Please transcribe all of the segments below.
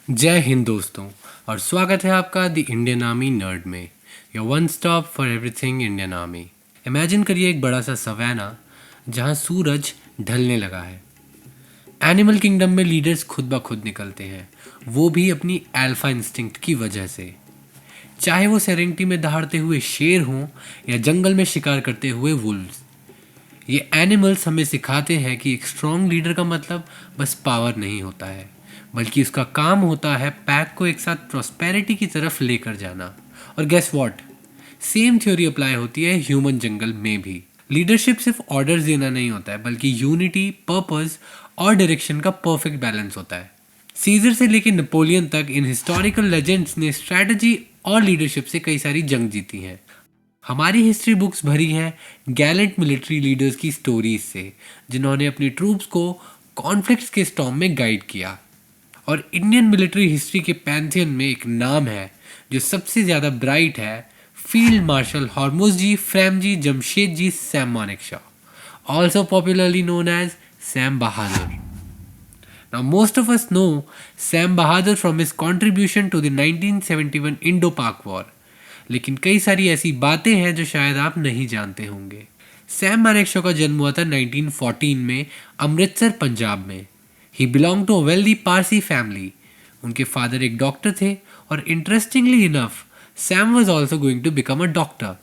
जय हिंद दोस्तों। और स्वागत है आपका द इंडियन आर्मी नर्ड में, your one stop for everything Indian army. Imagine करिए एक बड़ा सा सवैना जहां सूरज ढलने लगा है। एनिमल किंगडम में लीडर्स खुद ब खुद निकलते हैं, वो भी अपनी अल्फा इंस्टिंक्ट की वजह से। चाहे वो सेरेंटी में दहाड़ते हुए शेर हों या जंगल में शिकार करते हुए वुल्व्स, ये एनिमल्स हमें सिखाते हैं कि एक स्ट्रॉन्ग लीडर का मतलब बस पावर नहीं होता है, बल्कि उसका काम होता है पैक को एक साथ प्रॉस्पेरिटी की तरफ लेकर जाना। और guess what, same theory apply होती है ह्यूमन जंगल में भी। लीडरशिप सिर्फ ऑर्डर्स देना नहीं होता है, बल्कि यूनिटी, पर्पस और डायरेक्शन का परफेक्ट बैलेंस होता है। सीजर से लेकर नेपोलियन तक इन हिस्टोरिकल लेजेंड्स ने स्ट्रैटेजी और लीडरशिप से कई सारी जंग जीती हैं। हमारी हिस्ट्री बुक्स भरी हैं गैलेंट मिलिट्री लीडर्स की स्टोरीज से, जिन्होंने अपनी ट्रूप्स को कॉन्फ्लिक्ट्स के स्टॉर्म में गाइड किया। और इंडियन मिलिट्री हिस्ट्री के पैंथियन में एक नाम है जो सबसे ज़्यादा ब्राइट है, field marshal Hormusji Framji Jamshedji Sam Manekshaw, also popularly known as Sam Bahadur. Now, most of us know Sam Bahadur from his contribution to the 1971 Indo-Pak War, लेकिन कई सारी ऐसी बातें हैं जो शायद आप नहीं जानते होंगे। सैम मानेकशॉ का जन्म हुआ था 1914 में अमृतसर, पंजाब में। He belong to a wealthy Parsi family. उनके फादर एक डॉक्टर थे और interestingly enough Sam was also going to become a doctor.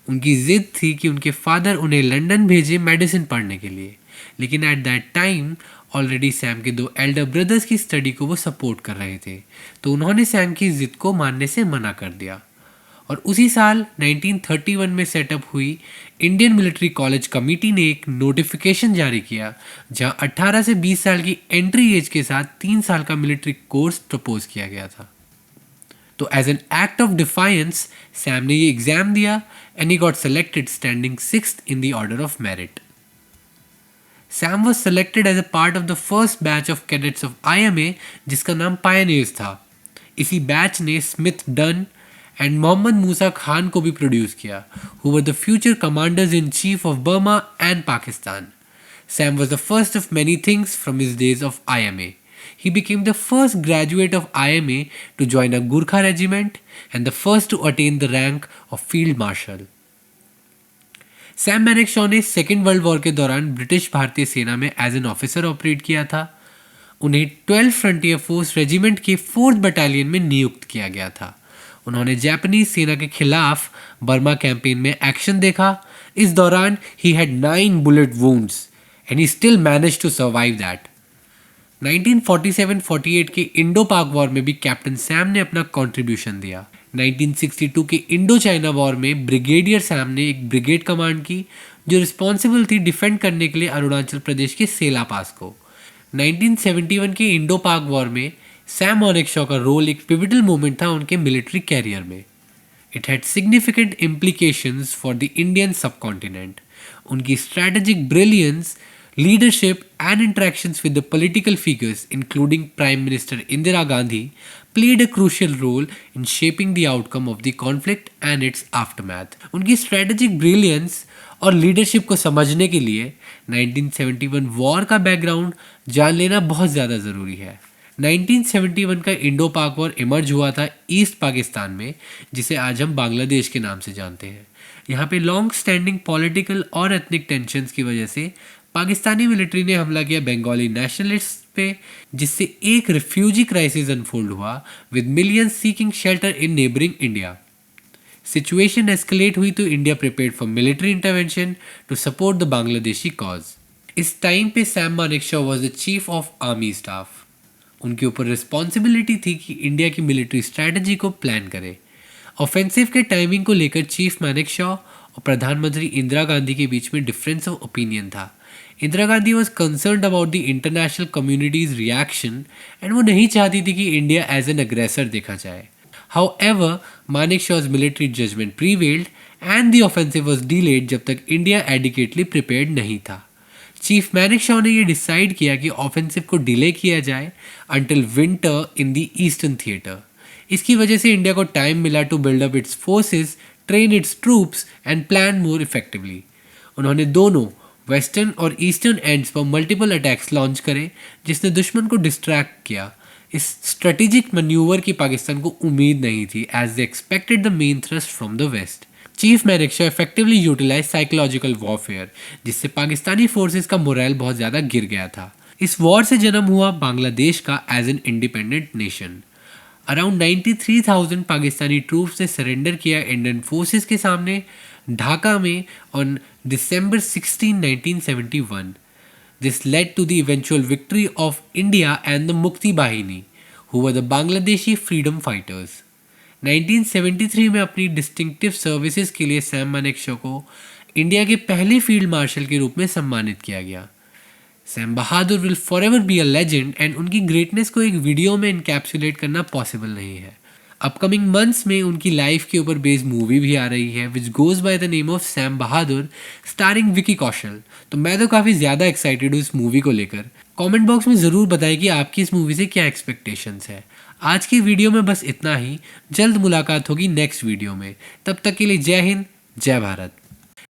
उनकी जिद थी कि उनके फादर उन्हें लंदन भेजे मेडिसिन पढ़ने के लिए, लेकिन at that time already Sam के दो एल्डर ब्रदर्स की स्टडी को वो सपोर्ट कर रहे थे, तो उन्होंने सैम की जिद को मानने से मना कर दिया। और उसी साल 1931 में सेटअप हुई इंडियन मिलिट्री कॉलेज कमेटी ने एक नोटिफिकेशन जारी किया, जहां 18 से 20 साल की एंट्री एज के साथ 3 साल का मिलिट्री कोर्स प्रपोज किया गया था। तो as an act of defiance Sam ने ये एग्जाम दिया and he got selected standing 6th in the order of merit. Sam was selected as a part of the first batch of cadets of IMA, जिसका नाम pioneers था। इसी batch ने Smith Dun and Mohammad Musa Khan को भी produce किया, who were the future commanders in chief of Burma and Pakistan. Sam was the first of many things from his days of IMA. He became the first graduate of IMA to join a Gurkha regiment and the first to attain the rank of Field Marshal. Sam Manekshaw ने second world war के दौरान British भारतीय सेना में as an officer operate किया था। उन्हें 12 frontier force regiment के 4th बटालियन में नियुक्त किया गया था। उन्होंने जापानीज सेना के खिलाफ बर्मा कैंपेन में एक्शन देखा। इस दौरान ही had 9 bullet wounds and he still manage to survive that. 1947-48 के इंडो पाक वॉर में भी कैप्टन सैम ने अपना कंट्रीब्यूशन दिया। 1962 के इंडो चाइना वॉर में ब्रिगेडियर सैम ने एक ब्रिगेड कमांड की, जो रिस्पॉन्सिबल थी डिफेंड करने के लिए अरुणाचल प्रदेश के सेला पास को। 1971 के इंडो पाक वॉर में सैम मानेकशॉ का रोल एक पिविटल मोमेंट था उनके मिलिट्री कैरियर में। It had significant implications for the Indian subcontinent. उनकी strategic brilliance, leadership and interactions with the political figures, including Prime Minister Indira Gandhi, played a crucial role in shaping the outcome of the conflict and its aftermath. उनकी strategic brilliance और leadership को समझने के लिए 1971 war का background जान लेना बहुत ज़्यादा ज़रूरी है। 1971 का इंडो पाक वॉर इमर्ज हुआ था ईस्ट पाकिस्तान में, जिसे आज हम बांग्लादेश के नाम से जानते हैं। यहाँ पे लॉन्ग स्टैंडिंग पॉलिटिकल और एथनिक टेंशन्स की वजह से पाकिस्तानी मिलिट्री ने हमला किया बंगाली नेशनलिस्ट पे, जिससे एक रिफ्यूजी क्राइसिस अनफोल्ड हुआ with millions seeking shelter in neighbouring India. Situation escalate हुई तो India prepared for military intervention to support the Bangladeshi cause. इस टाइम पे Sam Manekshaw was the chief of army staff. उनके ऊपर रिस्पॉन्सिबिलिटी थी कि इंडिया की मिलिट्री स्ट्रैटेजी को प्लान करे। ऑफेंसिव के टाइमिंग को लेकर चीफ मानेकशॉ और प्रधानमंत्री इंदिरा गांधी के बीच में डिफरेंस ऑफ ओपिनियन था। Indira Gandhi was concerned about the international communities reaction and वो नहीं चाहती थी कि इंडिया एज एन अग्रेसर देखा जाए। However, Manekshaw's military judgment prevailed and the offensive was delayed जब तक इंडिया एडिक्वेटली प्रिपेयर्ड नहीं था। चीफ मानेकशॉ ने यह डिसाइड किया कि ऑफेंसिव को डिले किया जाए until winter in the eastern theatre. इसकी वजह से इंडिया को टाइम मिला to build up its forces, train its troops and plan more effectively. उन्होंने दोनों वेस्टर्न और ईस्टर्न एंड्स पर मल्टीपल अटैक्स लॉन्च करे, जिसने दुश्मन को डिस्ट्रैक्ट किया। इस स्ट्रेटेजिक मैन्यूवर की पाकिस्तान को उम्मीद नहीं थी, as they expected the main thrust from the west. Chief Manekshaw effectively utilize psychological warfare, जिससे पाकिस्तानी फोर्सेस का मोरल बहुत ज़्यादा गिर गया था। इस वॉर से जन्म हुआ बांग्लादेश का as an independent nation. Around 93,000 Pakistani troops ने सरेंडर किया इंडियन फोर्सेस के सामने ढाका में on December 16, 1971. This led to the eventual victory of India and the Mukti Bahini, who were the Bangladeshi freedom fighters. 1973 में अपनी डिस्टिंक्टिव सर्विसेज के लिए Sam Manekshaw को इंडिया के पहले फील्ड मार्शल के रूप में सम्मानित किया गया। Sam Bahadur will forever be a legend and उनकी ग्रेटनेस को एक वीडियो में इनकैप्सुलेट करना पॉसिबल नहीं है। अपकमिंग मंथ्स में उनकी लाइफ के ऊपर बेस्ड मूवी भी आ रही है which goes by the name of Sam Bahadur, starring Vicky Kaushal. तो मैं तो काफ़ी ज़्यादा एक्साइटेड हूँ इस मूवी को लेकर। कमेंट बॉक्स में ज़रूर बताएं कि आपकी इस मूवी से क्या एक्सपेक्टेशंस है। आज की वीडियो में बस इतना ही। जल्द मुलाकात होगी नेक्स्ट वीडियो में। तब तक के लिए जय हिंद, जय भारत।